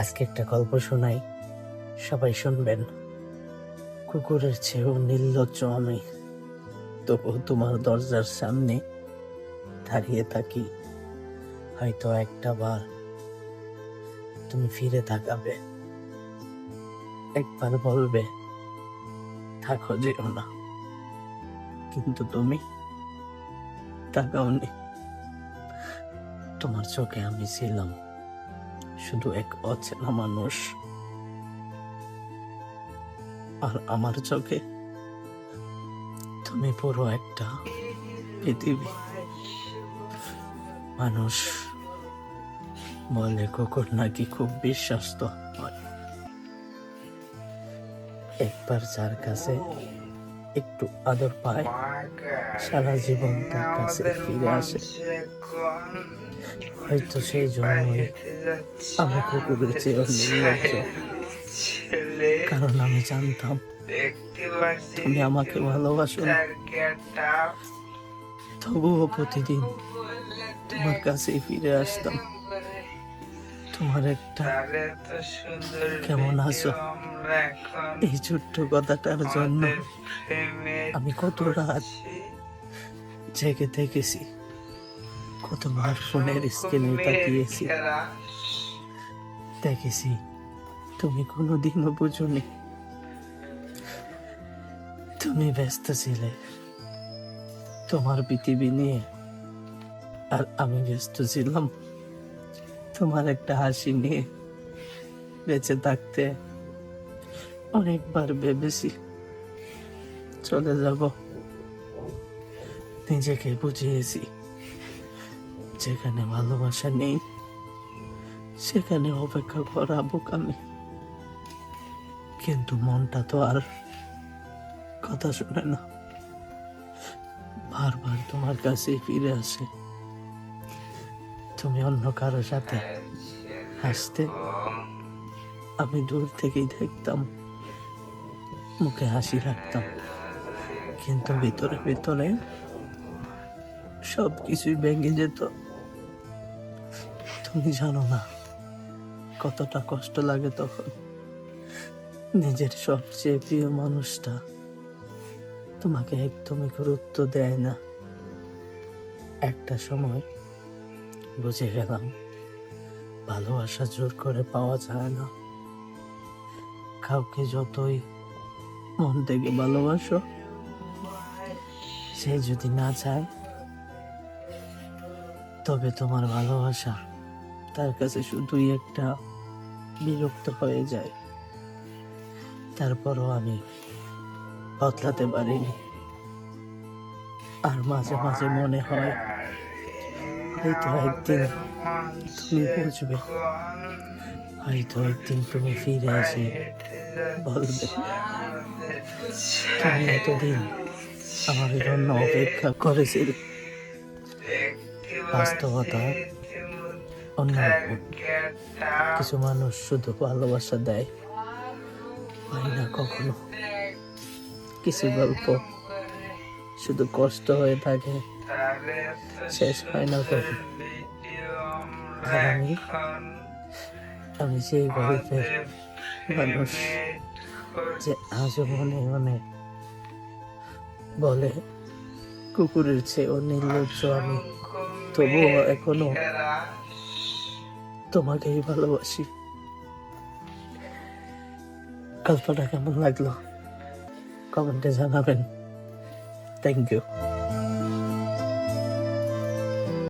আজকে একটা গল্প শোনাই, সবাই শুনবেন। কুকুরের চেয়েও নির্লজ্জ আমি, তবু তোমার দরজার সামনে দাঁড়িয়ে থাকি। হয়তো একটা বার তুমি ফিরে তাকাবে, একবার বলবে থাকো, যেও না, কিন্তু তুমি তাকাওনি। তোমার চোখে আমি ছিলাম শুধু এক অচেনা মানুষ, আর আমার চোখে তুমি পুরো একটা পৃথিবী। মানুষ বলে কুকুর নাকি খুব বিশ্বস্ত হয়, একবার যার কাছে একটু আদর পায় সারা জীবন তার কাছে ফিরে আসে। হয়তো সেই জন্যই আমি কুকুরের চেয়েও নির্লজ্জ, কারণ আমি জানতাম তুমি আমাকে ভালোবাসো না। তবুও প্রতিদিন তোমার কাছেই ফিরে আসতাম। তোমার একটা কেমন আছো এই ছোট্ট কথাটার জন্য আমি কত রাত জেগে থেকেছি, কতবার ফোনের স্ক্রিনে তাকিয়েছি, দেখেছি তুমি কোনোদিনও বুঝোনি। তুমি ব্যস্ত ছিলে তোমার পৃথিবী নিয়ে, আর আমি ব্যস্ত ছিলাম তোমার একটা হাসি নিয়ে। বেঁচে থাকতে অনেকবার ভেবেছি চলে যাব, নিজেকে বুঝিয়েছি যেখানে ভালোবাসা নেই সেখানে অপেক্ষা করা বোকামি। কিন্তু মনটা তো আর কথা শুনে না, বারবার তোমার কাছে ফিরে আসে। তুমি অন্য কারো সাথে হাসতে আমি দূর থেকেই দেখতাম, মুখে হাসি রাখতাম, কিন্তু ভিতরে ভিতরে সবকিছুই ভেঙে যেত। তুমি জানো না কতটা কষ্ট লাগে তখন, নিজের সবচেয়ে প্রিয় মানুষটা তোমাকে একদমই গুরুত্ব দেয় না। একটা সময় বুঝে গেলাম ভালোবাসা জোর করে পাওয়া যায় না। কাউকে যতই মন থেকে ভালোবাসো, সে যদি না চায় তবে তোমার ভালোবাসা তার কাছে শুধুই একটা বিরক্ত হয়ে যায়। তারপরও আমি বদলাতে পারিনি, আর মাঝে মাঝে মনে হয় হয়তো একদিন তুমি বুঝবে, হয়তো একদিন তুমি ফিরে এসে বলবে তুমি এতদিন আমার জন্য অপেক্ষা করেছিলে। বাস্তবতা অন্যরকম, কিছু মানুষ শুধু ভালোবাসা দেয়, পাই না কখনো। কিছু গল্প শুধু কষ্ট হয়ে থাকে, শেষ হয় না কখনো। আর আমি সেই গল্পের মানুষ যে আজও মনে মনে বলে কুকুরের চেয়েও নির্লজ্জ আমি, তবুও এখনো তোমাকেই ভালোবাসি। গল্পটা কেমন লাগলো কমেন্টে জানাবেন। Thank you.